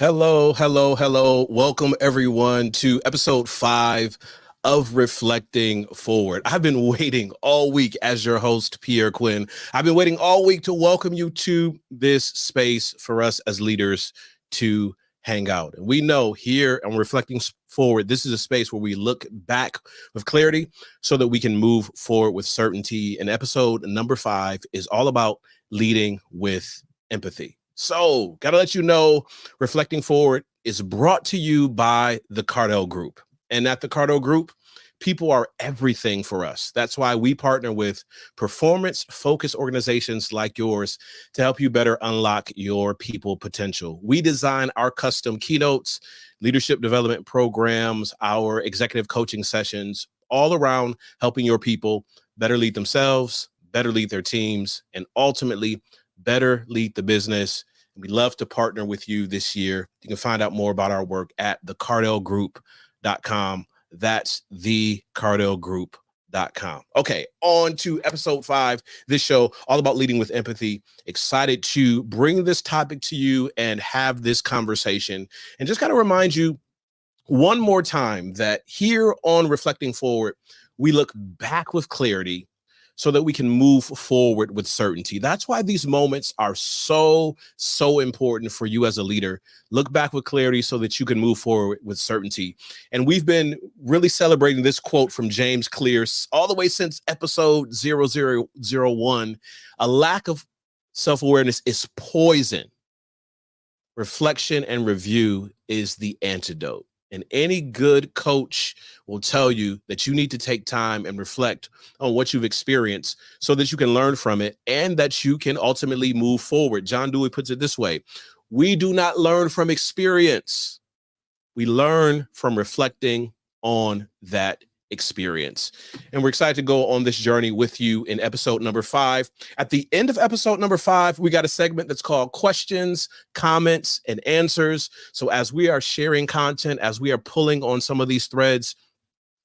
Hello, hello, hello. Welcome everyone to episode 5 of Reflecting Forward. I've been waiting all week as your host, Pierre Quinn. I've been waiting all week to welcome you to this space for us as leaders to hang out. And we know here on Reflecting Forward, this is a space where we look back with clarity so that we can move forward with certainty. And episode number 5 is all about leading with empathy. So, gotta let you know, Reflecting Forward is brought to you by the Cardell Group. And at the Cardell Group, people are everything for us. That's why we partner with performance-focused organizations like yours to help you better unlock your people potential. We design our custom keynotes, leadership development programs, our executive coaching sessions, all around helping your people better lead themselves, better lead their teams, and ultimately better lead the business. We love to partner with you this year. You can find out more about our work at thecardellgroup.com. That's thecardellgroup.com. Okay, on to episode 5. This show all about leading with empathy. Excited to bring this topic to you and have this conversation. And just kind of remind you one more time that here on Reflecting Forward, we look back with clarity so that we can move forward with certainty. That's why these moments are so important for you as a leader. Look back with clarity so that you can move forward with certainty. And we've been really celebrating this quote from James Clear all the way since episode 0001. A lack of self-awareness is poison. Reflection and review is the antidote. And any good coach will tell you that you need to take time and reflect on what you've experienced so that you can learn from it and that you can ultimately move forward. John Dewey puts it this way: we do not learn from experience. We learn from reflecting on that experience. And we're excited to go on this journey with you in episode number 5. At the end of episode number 5, we got a segment that's called questions, comments, and answers. So as we are sharing content, as we are pulling on some of these threads,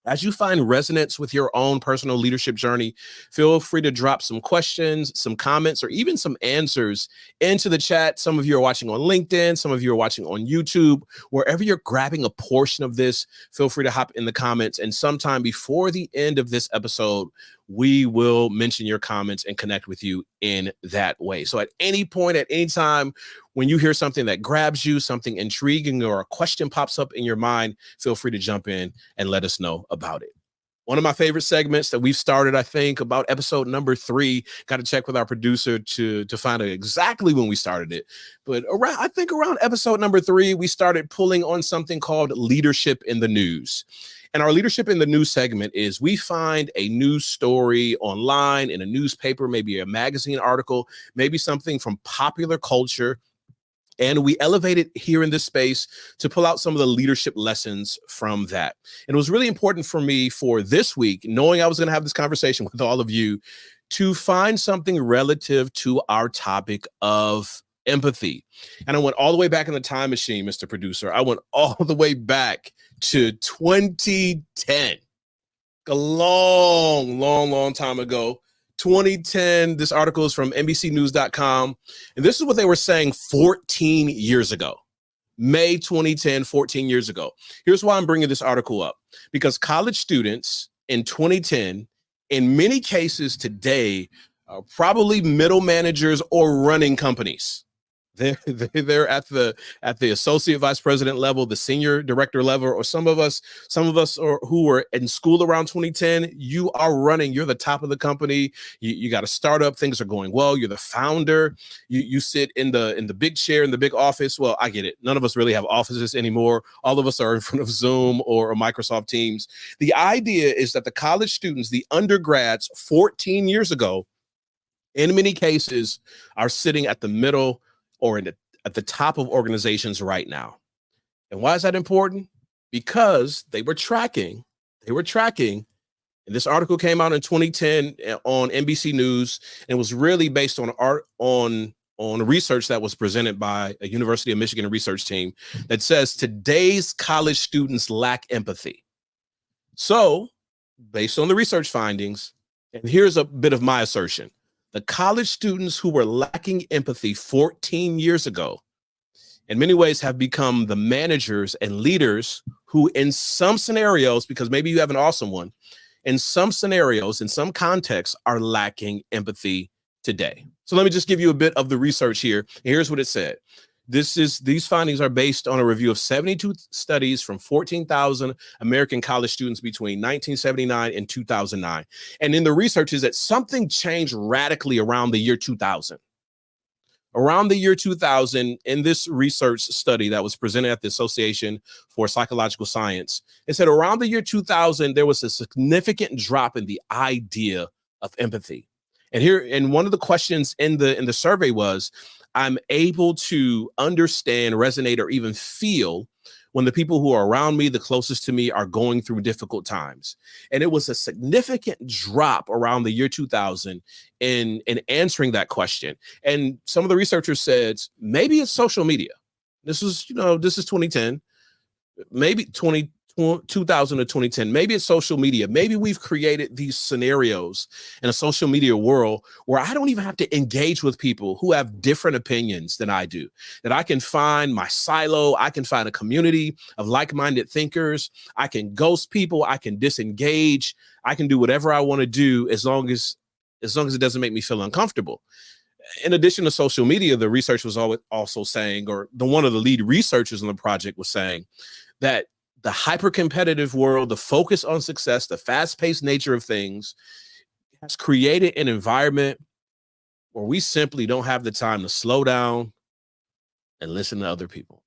as you find resonance with your own personal leadership journey, feel free to drop some questions, some comments, or even some answers into the chat. Some of you are watching on LinkedIn. Some of you are watching on YouTube. Wherever you're grabbing a portion of this, feel free to hop in the comments. And sometime before the end of this episode, we will mention your comments and connect with you in that way. So at any point, at any time, when you hear something that grabs you, something intriguing, or a question pops up in your mind, feel free to jump in and let us know about it. One of my favorite segments that we've started, I think, about episode number 3. Got to check with our producer to find out exactly when we started it. But around episode number 3, we started pulling on something called leadership in the news. And our leadership in the news segment is we find a news story online in a newspaper, maybe a magazine article, maybe something from popular culture, and we elevate it here in this space to pull out some of the leadership lessons from that. And it was really important for me for this week, knowing I was going to have this conversation with all of you, to find something relative to our topic of empathy. And I went all the way back in the time machine, Mr. Producer. I went all the way back to 2010. A long time ago. 2010, this article is from NBCnews.com, and this is what they were saying 14 years ago. May 2010, 14 years ago. Here's why I'm bringing this article up. Because college students in 2010, in many cases today, are probably middle managers or running companies. They're at the associate vice president level, the senior director level, or some of us who were in school around 2010, you are running, you're the top of the company. You got a startup, things are going well. You're the founder. You sit in the big chair in the big office. Well, I get it. None of us really have offices anymore. All of us are in front of Zoom or Microsoft Teams. The idea is that the college students, the undergrads 14 years ago, in many cases are sitting at the middle or at the top of organizations right now. And why is that important? Because they were tracking, and this article came out in 2010 on NBC News, and it was really based on research that was presented by a University of Michigan research team that says today's college students lack empathy. So, based on the research findings, and here's a bit of my assertion, the college students who were lacking empathy 14 years ago, in many ways have become the managers and leaders who in some scenarios, because maybe you have an awesome one, in some scenarios, in some contexts, are lacking empathy today. So let me just give you a bit of the research here. Here's what it said. These findings are based on a review of 72 studies from 14,000 American college students between 1979 and 2009. And in the research is that something changed radically around the year 2000. Around the year 2000, in this research study that was presented at the Association for Psychological Science, it said around the year 2000, there was a significant drop in the idea of empathy. And one of the questions in the survey was, I'm able to understand, resonate, or even feel when the people who are around me, the closest to me, are going through difficult times. And it was a significant drop around the year 2000 in answering that question. And some of the researchers said, maybe it's social media. This is 2010, maybe 2000 to 2010. Maybe it's social media. Maybe we've created these scenarios in a social media world where I don't even have to engage with people who have different opinions than I do, that I can find my silo. I can find a community of like-minded thinkers. I can ghost people. I can disengage. I can do whatever I want to do as long as it doesn't make me feel uncomfortable. In addition to social media, the research was also saying, or one of the lead researchers on the project was saying, that the hyper-competitive world, the focus on success, the fast-paced nature of things has created an environment where we simply don't have the time to slow down and listen to other people.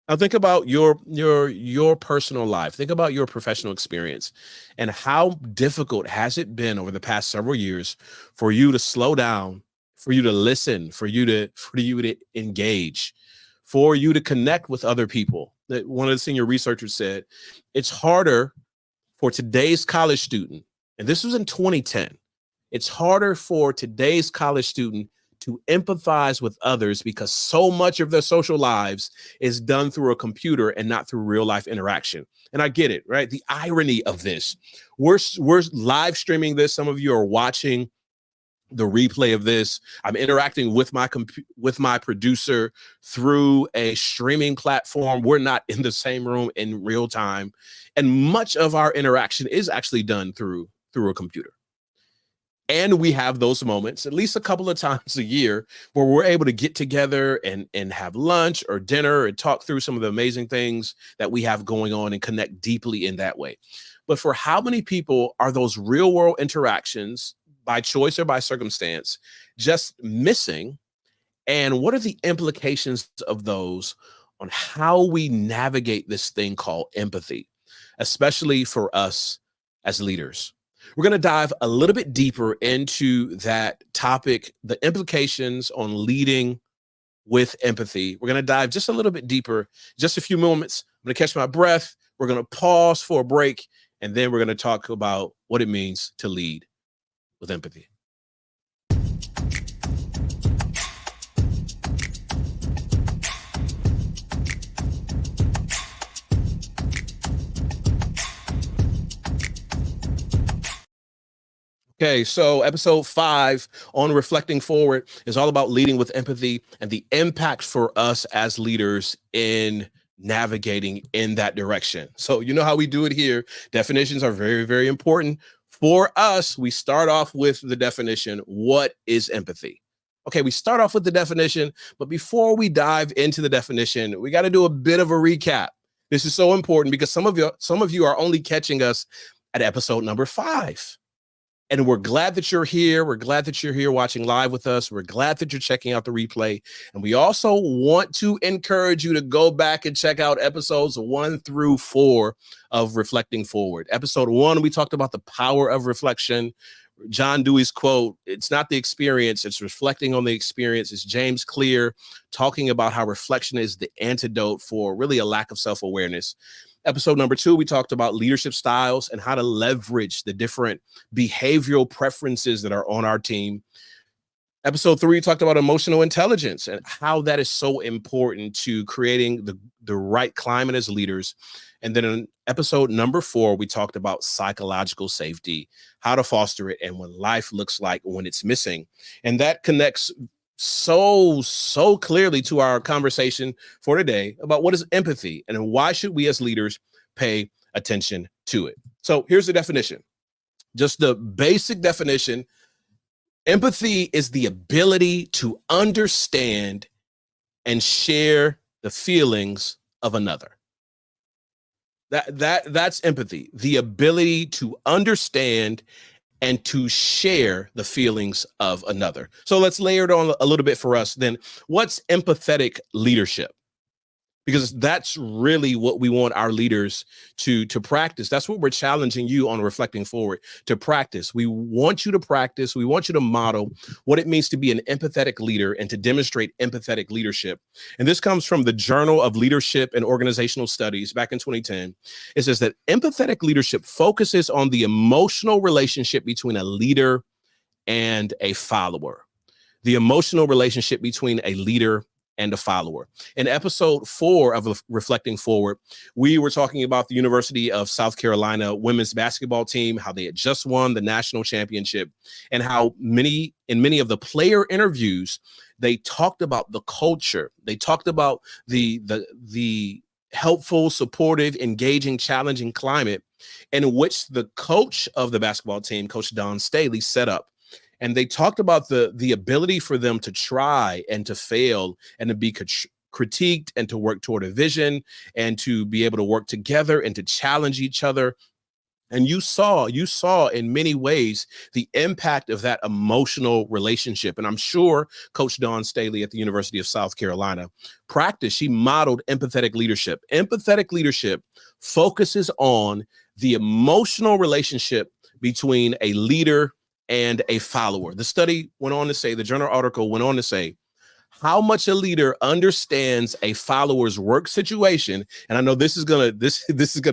Now think about your personal life. Think about your professional experience and how difficult has it been over the past several years for you to slow down, for you to listen, for you to engage, for you to connect with other people. That one of the senior researchers said, it's harder for today's college student, and this was in 2010, it's harder for today's college student to empathize with others because so much of their social lives is done through a computer and not through real life interaction. And I get it, right? The irony of this, we're live streaming this. Some of you are watching the replay of this. I'm interacting with my producer through a streaming platform. We're not in the same room in real time. And much of our interaction is actually done through a computer. And we have those moments at least a couple of times a year where we're able to get together and have lunch or dinner and talk through some of the amazing things that we have going on and connect deeply in that way. But for how many people are those real world interactions, by choice or by circumstance, just missing? And what are the implications of those on how we navigate this thing called empathy, especially for us as leaders? We're going to dive a little bit deeper into that topic, the implications on leading with empathy. We're going to dive just a little bit deeper, just a few moments. I'm going to catch my breath. We're going to pause for a break, and then we're going to talk about what it means to lead with empathy. Okay, so episode 5 on Reflecting Forward is all about leading with empathy and the impact for us as leaders in navigating in that direction. So you know how we do it here. Definitions are very, very important. For us, we start off with the definition. What is empathy? Okay, we start off with the definition, but before we dive into the definition, we got to do a bit of a recap. This is so important because some of you are only catching us at episode number 5. And we're glad that you're here. We're glad that you're here watching live with us. We're glad that you're checking out the replay. And we also want to encourage you to go back and check out episodes 1 through 4 of Reflecting Forward. Episode 1, we talked about the power of reflection. John Dewey's quote, it's not the experience, it's reflecting on the experience. It's James Clear talking about how reflection is the antidote for really a lack of self-awareness. Episode number 2, we talked about leadership styles and how to leverage the different behavioral preferences that are on our team. Episode 3, we talked about emotional intelligence and how that is so important to creating the right climate as leaders. And then in episode number 4, we talked about psychological safety, how to foster it, and what life looks like when it's missing. And that connects so clearly to our conversation for today about what is empathy and why should we as leaders pay attention to it. So here's the definition, just the basic definition. Empathy is the ability to understand and share the feelings of another. That's empathy, the ability to understand and to share the feelings of another. So let's layer it on a little bit for us. Then what's empathetic leadership? Because that's really what we want our leaders to practice. That's what we're challenging you on Reflecting Forward to practice. We want you to practice. We want you to model what it means to be an empathetic leader and to demonstrate empathetic leadership. And this comes from the Journal of Leadership and Organizational Studies back in 2010. It says that empathetic leadership focuses on the emotional relationship between a leader and a follower. The emotional relationship between a leader and a follower. In episode 4 of Reflecting Forward, we were talking about the University of South Carolina women's basketball team, how they had just won the national championship, and how many of the player interviews, they talked about the culture. They talked about the helpful, supportive, engaging, challenging climate in which the coach of the basketball team, Coach Don Staley, set up. And they talked about the ability for them to try and to fail and to be critiqued and to work toward a vision and to be able to work together and to challenge each other. And you saw in many ways the impact of that emotional relationship. And I'm sure Coach Dawn Staley at the University of South Carolina practiced, she modeled empathetic leadership. Empathetic leadership focuses on the emotional relationship between a leader and a follower. The study went on to say, the journal article went on to say, how much a leader understands a follower's work situation. And I know this is gonna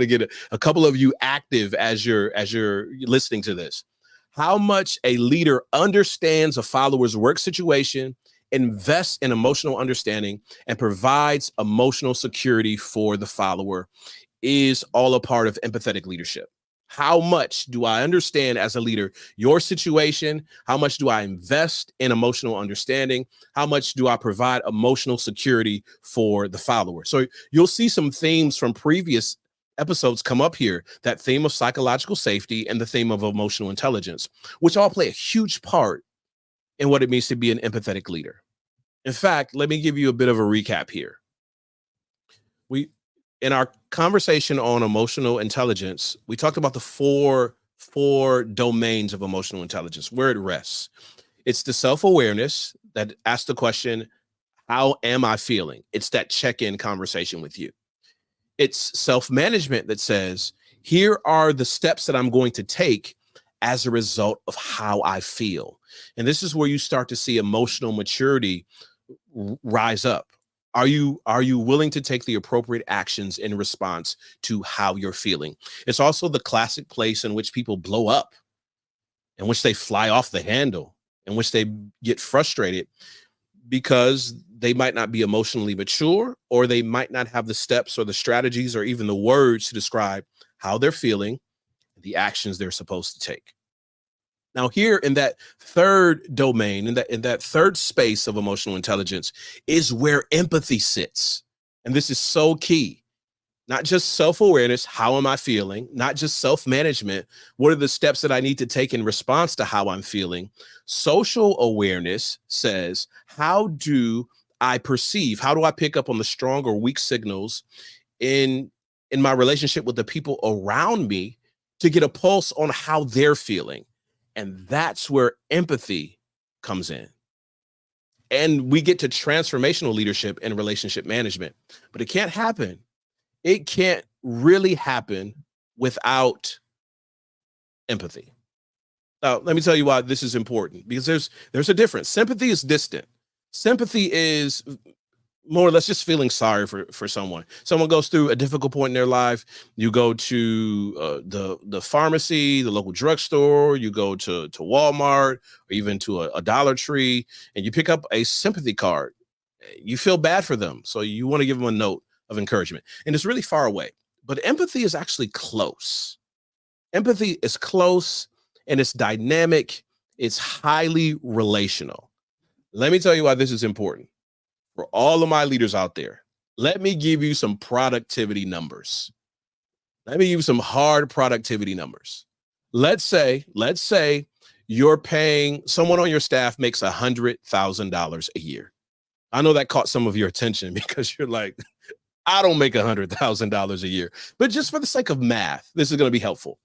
get a couple of you active as you're listening to this. How much a leader understands a follower's work situation, invests in emotional understanding, and provides emotional security for the follower is all a part of empathetic leadership. How much do I understand as a leader your situation? How much do I invest in emotional understanding? How much do I provide emotional security for the follower? So you'll see some themes from previous episodes come up here, that theme of psychological safety and the theme of emotional intelligence, which all play a huge part in what it means to be an empathetic leader. In fact, let me give you a bit of a recap here. In our conversation on emotional intelligence, we talked about the four domains of emotional intelligence, where it rests. It's the self-awareness that asks the question, how am I feeling? It's that check-in conversation with you. It's self-management that says, here are the steps that I'm going to take as a result of how I feel. And this is where you start to see emotional maturity rise up. Are you willing to take the appropriate actions in response to how you're feeling? It's also the classic place in which people blow up, in which they fly off the handle, in which they get frustrated because they might not be emotionally mature, or they might not have the steps or the strategies or even the words to describe how they're feeling, the actions they're supposed to take. Now, here in that third domain, in that third space of emotional intelligence, is where empathy sits. And this is so key. Not just self-awareness, how am I feeling? Not just self-management, what are the steps that I need to take in response to how I'm feeling? Social awareness says, how do I perceive? How do I pick up on the strong or weak signals in my relationship with the people around me to get a pulse on how they're feeling? And that's where empathy comes in. And we get to transformational leadership and relationship management, but it can't happen. It can't really happen without empathy. Now, let me tell you why this is important, because there's a difference. Sympathy is distant. Sympathy is more or less just feeling sorry for someone. Someone goes through a difficult point in their life. You go to the pharmacy, the local drugstore, you go to Walmart, or even to a Dollar Tree, and you pick up a sympathy card. You feel bad for them, so you want to give them a note of encouragement. And it's really far away. But empathy is actually close. Empathy is close, and it's dynamic. It's highly relational. Let me tell you why this is important for all of my leaders out there. Let me give you some productivity numbers. Let me give you some hard productivity numbers. Let's say you're paying someone on your staff makes $100,000 a year. I know that caught some of your attention because you're like, I don't make $100,000 a year, but just for the sake of math, this is going to be helpful.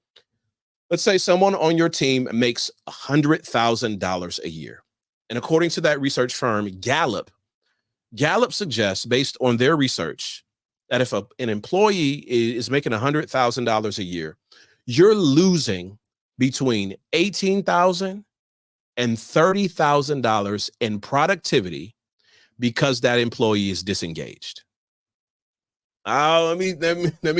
Let's say someone on your team makes $100,000 a year. And according to that research firm, Gallup suggests, based on their research, that if an employee is making $100,000 a year, you're losing between $18,000 and $30,000 in productivity because that employee is disengaged. Let me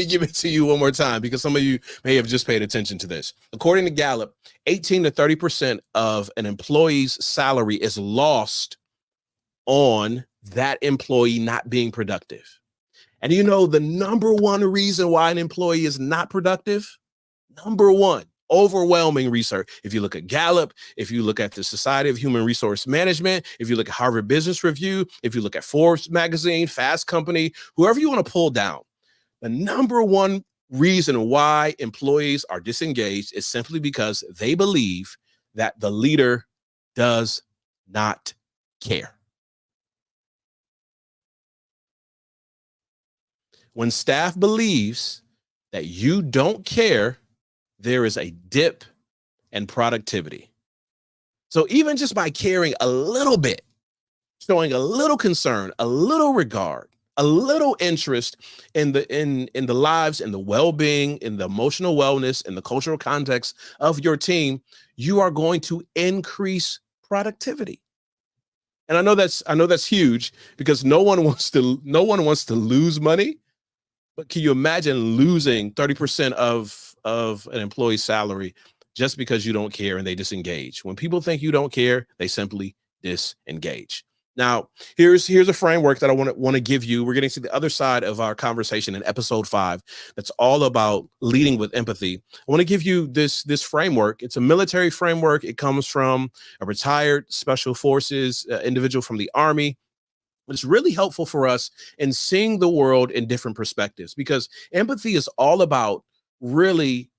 give it to you one more time because some of you may have just paid attention to this. According to Gallup, 18 to 30% of an employee's salary is lost on that employee not being productive. And you know the number one reason why an employee is not productive? Number one, overwhelming research. If you look at Gallup, if you look at the Society of Human Resource Management, if you look at Harvard Business Review, if you look at Forbes magazine, Fast Company, whoever you want to pull down, the number one reason why employees are disengaged is simply because they believe that the leader does not care. When staff believes that you don't care, there is a dip in productivity. So even just by caring a little bit, showing a little concern, a little regard, a little interest in the lives and the well-being, in the emotional wellness, in the cultural context of your team, you are going to increase productivity. And I know that's huge because no one wants to lose money. But can you imagine losing 30% of an employee's salary just because you don't care and they disengage? When people think you don't care, they simply disengage. Now, here's a framework that I want to give you. We're getting to the other side of our conversation in episode 5. That's all about leading with empathy. I want to give you this framework. It's a military framework. It comes from a retired special forces individual from the Army. It's really helpful for us in seeing the world in different perspectives, because empathy is all about really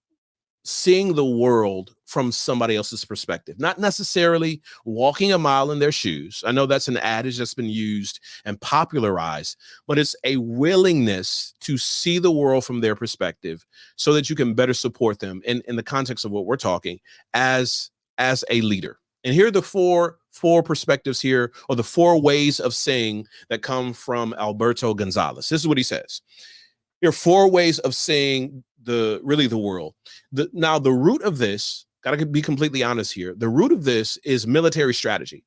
seeing the world from somebody else's perspective, not necessarily walking a mile in their shoes. I know that's an adage that's been used and popularized, but it's a willingness to see the world from their perspective so that you can better support them in the context of what we're talking as a leader. And here are the four perspectives here, or the 4 ways of seeing that come from Alberto Gonzalez. This is what he says. There are 4 ways of seeing the world. Now, the root of this, gotta be completely honest here, the root of this is military strategy.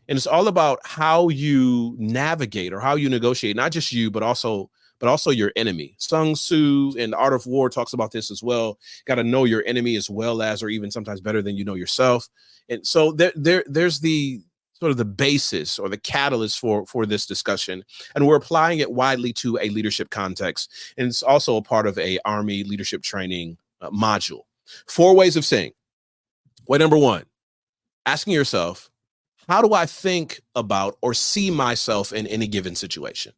And it's all about how you navigate or how you negotiate, not just you, but also your enemy. Sun Tzu in The Art of War talks about this as well. Got to know your enemy as well as, or even sometimes better than you know yourself. And so there's the sort of the basis or the catalyst for this discussion. And we're applying it widely to a leadership context. And it's also a part of a Army leadership training module. 4 ways of saying. Way number 1, asking yourself, how do I think about or see myself in any given situation?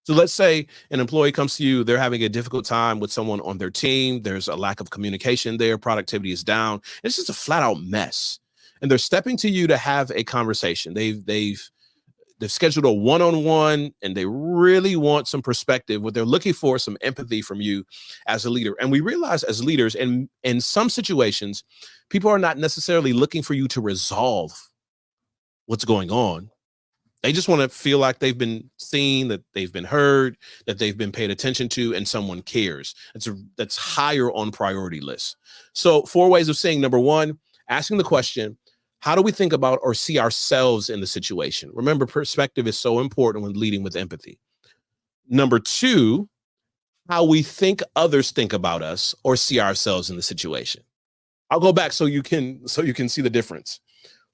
So let's say an employee comes to you, they're having a difficult time with someone on their team. There's a lack of communication there. Productivity is down. It's just a flat out mess. And they're stepping to you to have a conversation. They've scheduled a one-on-one and they really want some perspective. What they're looking for is some empathy from you as a leader. And we realize as leaders, in some situations, people are not necessarily looking for you to resolve what's going on. They just want to feel like they've been seen, that they've been heard, that they've been paid attention to, and someone cares. That's higher on priority lists. So 4 ways of saying. Number 1, asking the question, how do we think about or see ourselves in the situation? Remember, perspective is so important when leading with empathy. Number 2, how we think others think about us or see ourselves in the situation. I'll go back so you can see the difference.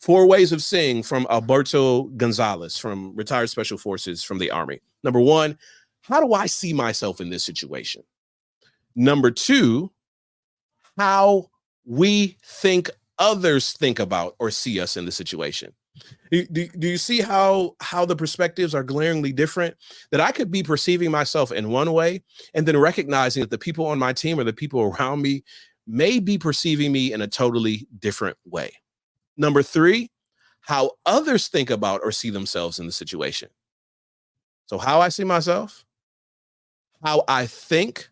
4 ways of seeing from Alberto Gonzalez, from retired special forces from the Army. Number 1, how do I see myself in this situation? Number 2, how we think others think about or see us in the situation. Do you see how the perspectives are glaringly different? That I could be perceiving myself in one way and then recognizing that the people on my team or the people around me may be perceiving me in a totally different way. Number three, how others think about or see themselves in the situation. So how I see myself, how I think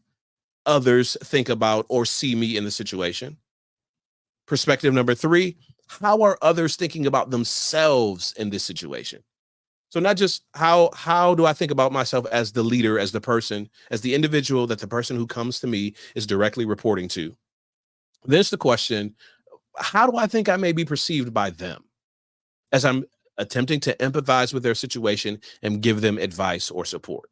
others think about or see me in the situation. Perspective number three, how are others thinking about themselves in this situation? So not just how do I think about myself as the leader, as the person, as the individual that the person who comes to me is directly reporting to. There's the question, how do I think I may be perceived by them as I'm attempting to empathize with their situation and give them advice or support?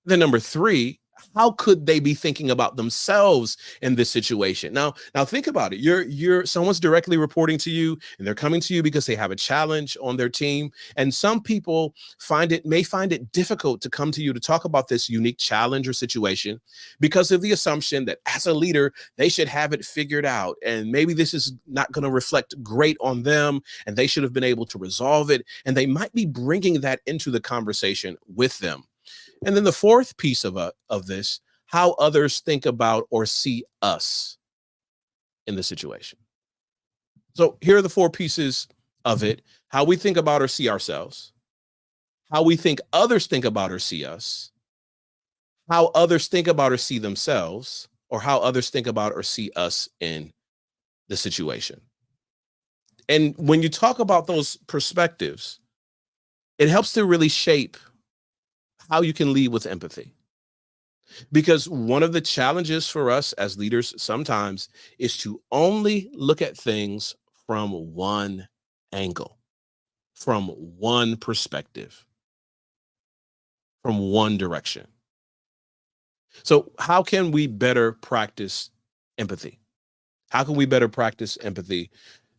Then number three, how could they be thinking about themselves in this situation? Now think about it. You're someone's directly reporting to you, and they're coming to you because they have a challenge on their team. And some people may find it difficult to come to you to talk about this unique challenge or situation because of the assumption that as a leader, they should have it figured out. And maybe this is not going to reflect great on them, and they should have been able to resolve it. And they might be bringing that into the conversation with them. And then the fourth piece of this, how others think about or see us in the situation. So here are the four pieces of it: how we think about or see ourselves, how we think others think about or see us, how others think about or see themselves, or how others think about or see us in the situation. And when you talk about those perspectives, it helps to really shape how you can lead with empathy. Because one of the challenges for us as leaders sometimes is to only look at things from one angle, from one perspective, from one direction. So, how can we better practice empathy? How can we better practice empathy?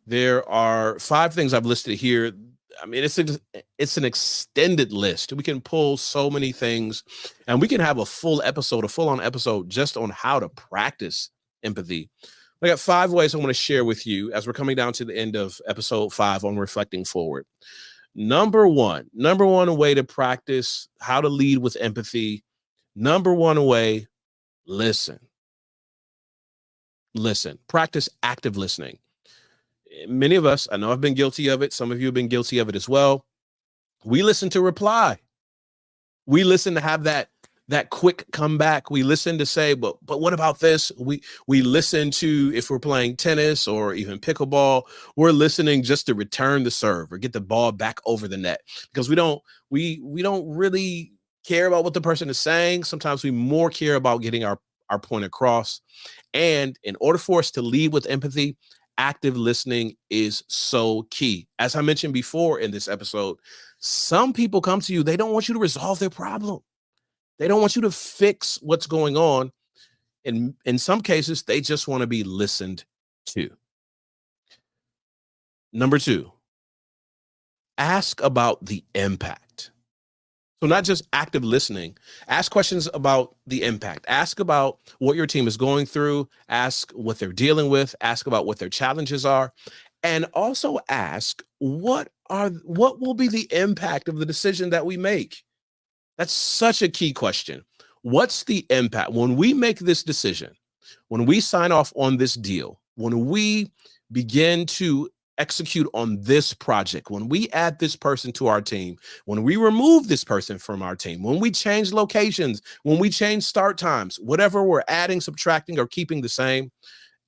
There are 5 things I've listed here. I mean, it's an extended list. We can pull so many things, and we can have a full-on episode just on how to practice empathy. I got 5 ways I want to share with you as we're coming down to the end of episode 5 on reflecting forward. Number one way to practice how to lead with empathy. Number one way, listen. Listen. Practice active listening. Many of us, I know I've been guilty of it. Some of you have been guilty of it as well. We listen to reply. We listen to have that quick comeback. We listen to say, but what about this? We listen to, if we're playing tennis or even pickleball, we're listening just to return the serve or get the ball back over the net, because we don't really care about what the person is saying. Sometimes we more care about getting our point across. And in order for us to lead with empathy, active listening is so key. As I mentioned before in this episode, some people come to you, they don't want you to resolve their problem. They don't want you to fix what's going on. And in some cases, they just want to be listened to. Number 2, ask about the impact. So not just active listening, ask questions about the impact. Ask about what your team is going through, ask what they're dealing with, ask about what their challenges are, and also ask what will be the impact of the decision that we make. That's such a key question. What's the impact when we make this decision, when we sign off on this deal, when we begin to execute on this project, when we add this person to our team, when we remove this person from our team, when we change locations, when we change start times, whatever we're adding, subtracting, or keeping the same,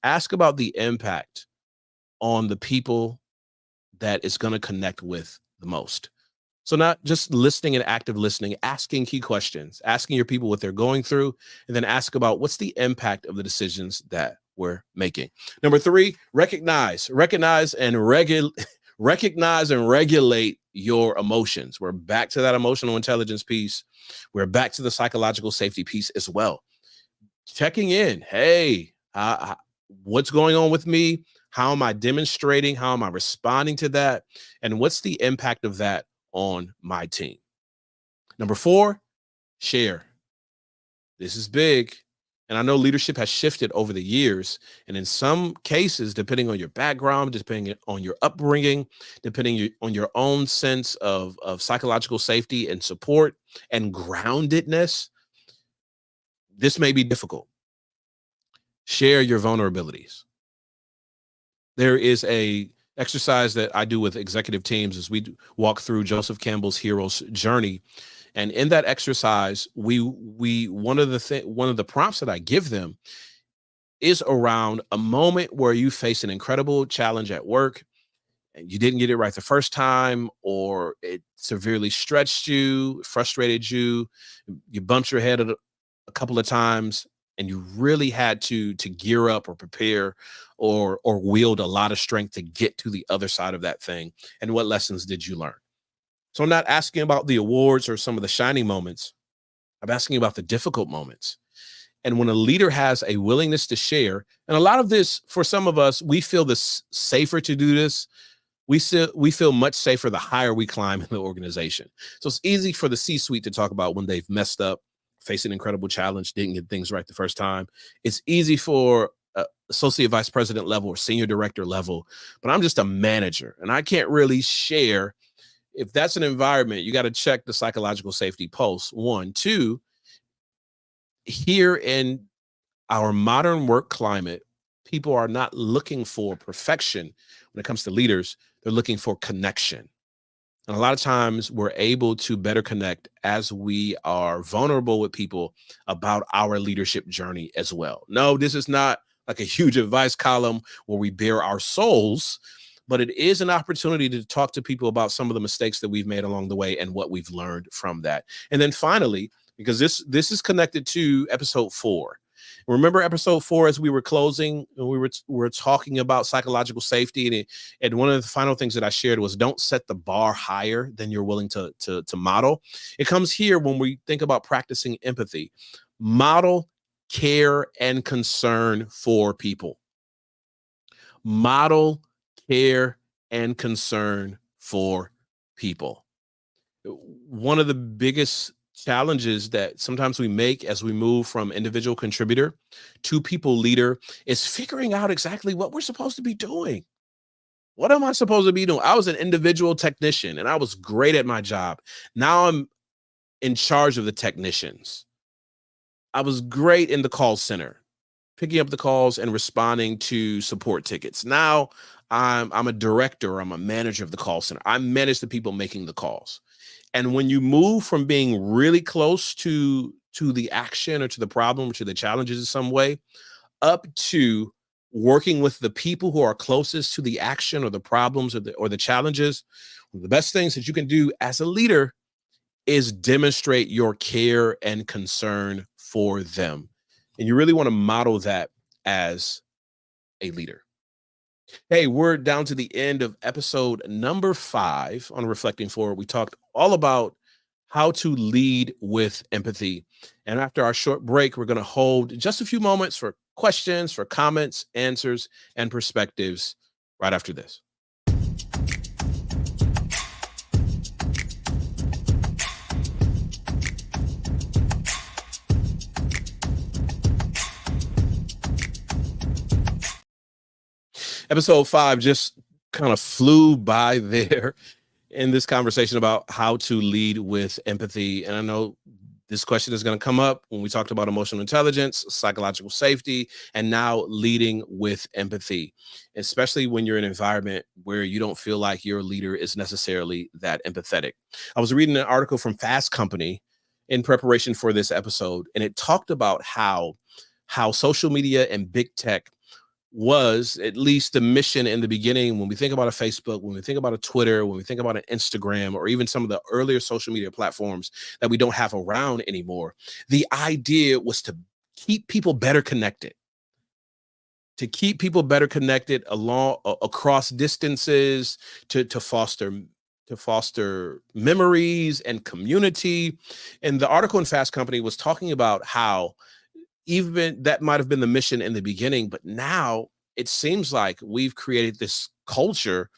ask about the impact on the people that it's going to connect with the most. So not just listening and active listening, asking key questions, asking your people what they're going through, and then ask about what's the impact of the decisions that we're making. Number 3, recognize and regulate your emotions. We're back to that emotional intelligence piece. We're back to the psychological safety piece as well. Checking in. Hey, what's going on with me? How am I demonstrating? How am I responding to that? And what's the impact of that on my team? Number 4, share. This is big. And I know leadership has shifted over the years. And in some cases, depending on your background, depending on your upbringing, on your own sense of psychological safety and support and groundedness, this may be difficult. Share your vulnerabilities. There is a exercise that I do with executive teams as we walk through Joseph Campbell's hero's journey. And in that exercise, one of the prompts that I give them is around a moment where you face an incredible challenge at work and you didn't get it right the first time, or it severely stretched you, frustrated you, you bumped your head a couple of times, and you really had to gear up or prepare or wield a lot of strength to get to the other side of that thing. And what lessons did you learn? So I'm not asking about the awards or some of the shining moments. I'm asking about the difficult moments. And when a leader has a willingness to share, and a lot of this, for some of us, we feel this safer to do this. We feel much safer the higher we climb in the organization. So it's easy for the C-suite to talk about when they've messed up, faced an incredible challenge, didn't get things right the first time. It's easy for associate vice president level or senior director level, but I'm just a manager and I can't really share. If that's an environment, you got to check the psychological safety pulse. 1, 2, here in our modern work climate, people are not looking for perfection when it comes to leaders. They're looking for connection. And a lot of times we're able to better connect as we are vulnerable with people about our leadership journey as well. No, this is not like a huge advice column where we bare our souls, but it is an opportunity to talk to people about some of the mistakes that we've made along the way and what we've learned from that. And then finally, because this is connected to episode 4. Remember episode 4, as we were closing, we were talking about psychological safety, and one of the final things that I shared was don't set the bar higher than you're willing to model. It comes here when we think about practicing empathy. Model care and concern for people. Model care and concern for people. One of the biggest challenges that sometimes we make as we move from individual contributor to people leader is figuring out exactly what we're supposed to be doing. What am I supposed to be doing? I was an individual technician and I was great at my job. Now I'm in charge of the technicians. I was great in the call center, picking up the calls and responding to support tickets. Now I'm a director, I'm a manager of the call center. I manage the people making the calls. And when you move from being really close to the action or to the problem or to the challenges in some way, up to working with the people who are closest to the action or the problems or the challenges, one of the best things that you can do as a leader is demonstrate your care and concern for them. And you really want to model that as a leader. Hey, we're down to the end of episode number 5 on Reflecting Forward. We talked all about how to lead with empathy. And after our short break, we're going to hold just a few moments for questions, for comments, answers, and perspectives right after this. Episode 5 just kind of flew by there in this conversation about how to lead with empathy. And I know this question is going to come up when we talked about emotional intelligence, psychological safety, and now leading with empathy, especially when you're in an environment where you don't feel like your leader is necessarily that empathetic. I was reading an article from Fast Company in preparation for this episode, and it talked about how social media and big tech was at least the mission in the beginning. When we think about a Facebook, when we think about a Twitter, when we think about an Instagram, or even some of the earlier social media platforms that we don't have around anymore, the idea was to keep people better connected, across distances, to foster memories and community. And the article in Fast Company was talking about how even that might have been the mission in the beginning, but now it seems like we've created this culture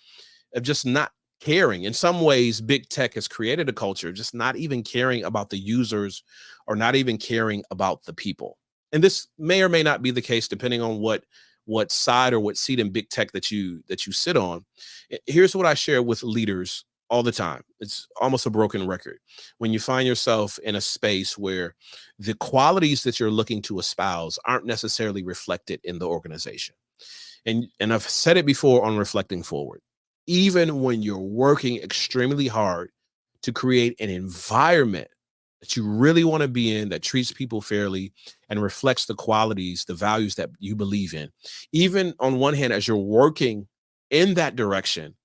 of just not caring. In some ways, big tech has created a culture of just not even caring about the users or not even caring about the people. And this may or may not be the case depending on what side or what seat in big tech that you sit on. Here's what I share with leaders all the time. It's almost a broken record. When you find yourself in a space where the qualities that you're looking to espouse aren't necessarily reflected in the organization. And I've said it before on Reflecting Forward. Even when you're working extremely hard to create an environment that you really want to be in, that treats people fairly and reflects the qualities, the values that you believe in. Even on one hand, as you're working in that direction,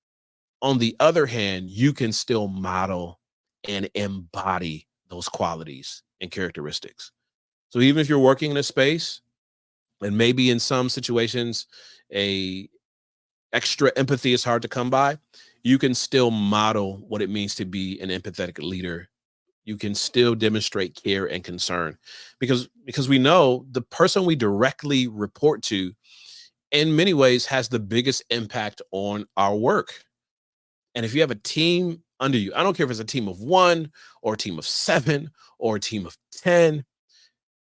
on the other hand, you can still model and embody those qualities and characteristics. So even if you're working in a space and maybe in some situations, a extra empathy is hard to come by, you can still model what it means to be an empathetic leader. You can still demonstrate care and concern because we know the person we directly report to in many ways has the biggest impact on our work. And if you have a team under you, I don't care if it's a team of 1 or a team of 7 or a team of 10,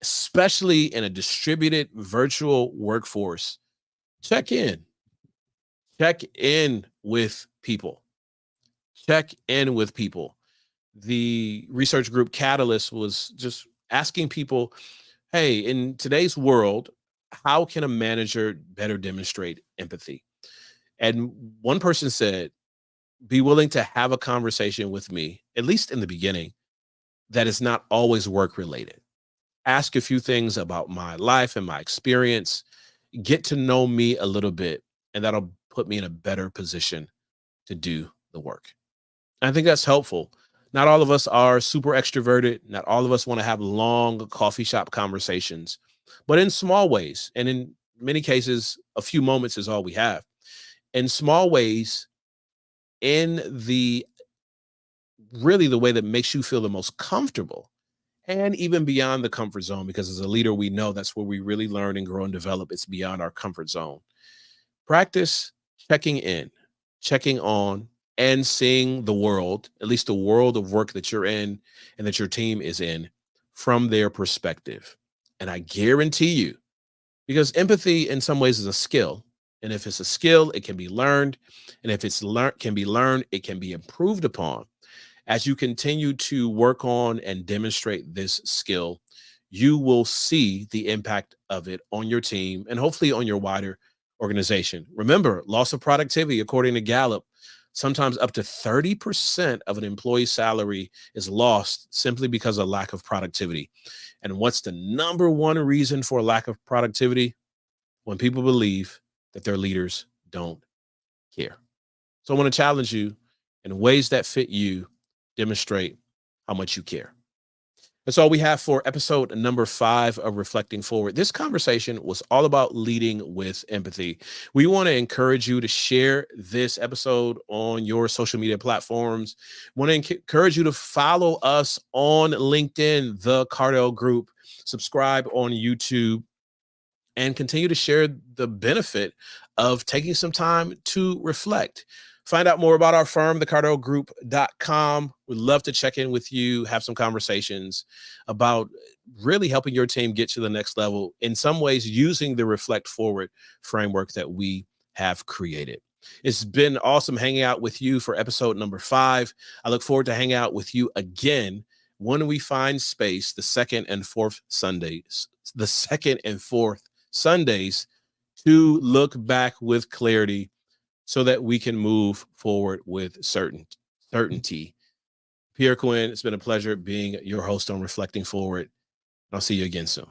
especially in a distributed virtual workforce, check in. Check in with people. Check in with people. The research group Catalyst was just asking people, hey, in today's world, how can a manager better demonstrate empathy? And one person said, be willing to have a conversation with me, at least in the beginning, that is not always work related. Ask a few things about my life and my experience, get to know me a little bit, and that'll put me in a better position to do the work. I think that's helpful. Not all of us are super extroverted. Not all of us want to have long coffee shop conversations, but in small ways. And in many cases, a few moments is all we have. In small ways, in the really the way that makes you feel the most comfortable and even beyond the comfort zone, because as a leader, we know that's where we really learn and grow and develop. It's beyond our comfort zone. Practice checking in, checking on, and seeing the world, at least the world of work that you're in and that your team is in, from their perspective. And I guarantee you, because empathy in some ways is a skill. And if it's a skill, it can be learned. And if it's can be learned, it can be improved upon. As you continue to work on and demonstrate this skill, you will see the impact of it on your team and hopefully on your wider organization. Remember, loss of productivity, according to Gallup, sometimes up to 30% of an employee's salary is lost simply because of lack of productivity. And what's the number one reason for lack of productivity? When people believe that their leaders don't care. So I want to challenge you in ways that fit you, demonstrate how much you care. That's all we have for episode number 5 of Reflecting Forward. This conversation was all about leading with empathy. We want to encourage you to share this episode on your social media platforms. We want to encourage you to follow us on LinkedIn, the Cardell Group, subscribe on YouTube, and continue to share the benefit of taking some time to reflect. Find out more about our firm, thecardellgroup.com. We'd love to check in with you, have some conversations about really helping your team get to the next level, in some ways using the Reflect Forward framework that we have created. It's been awesome hanging out with you for episode number 5. I look forward to hanging out with you again when we find space the second and fourth Sundays to look back with clarity so that we can move forward with certainty. Pierre Quinn, it's been a pleasure being your host on Reflecting Forward. I'll see you again soon.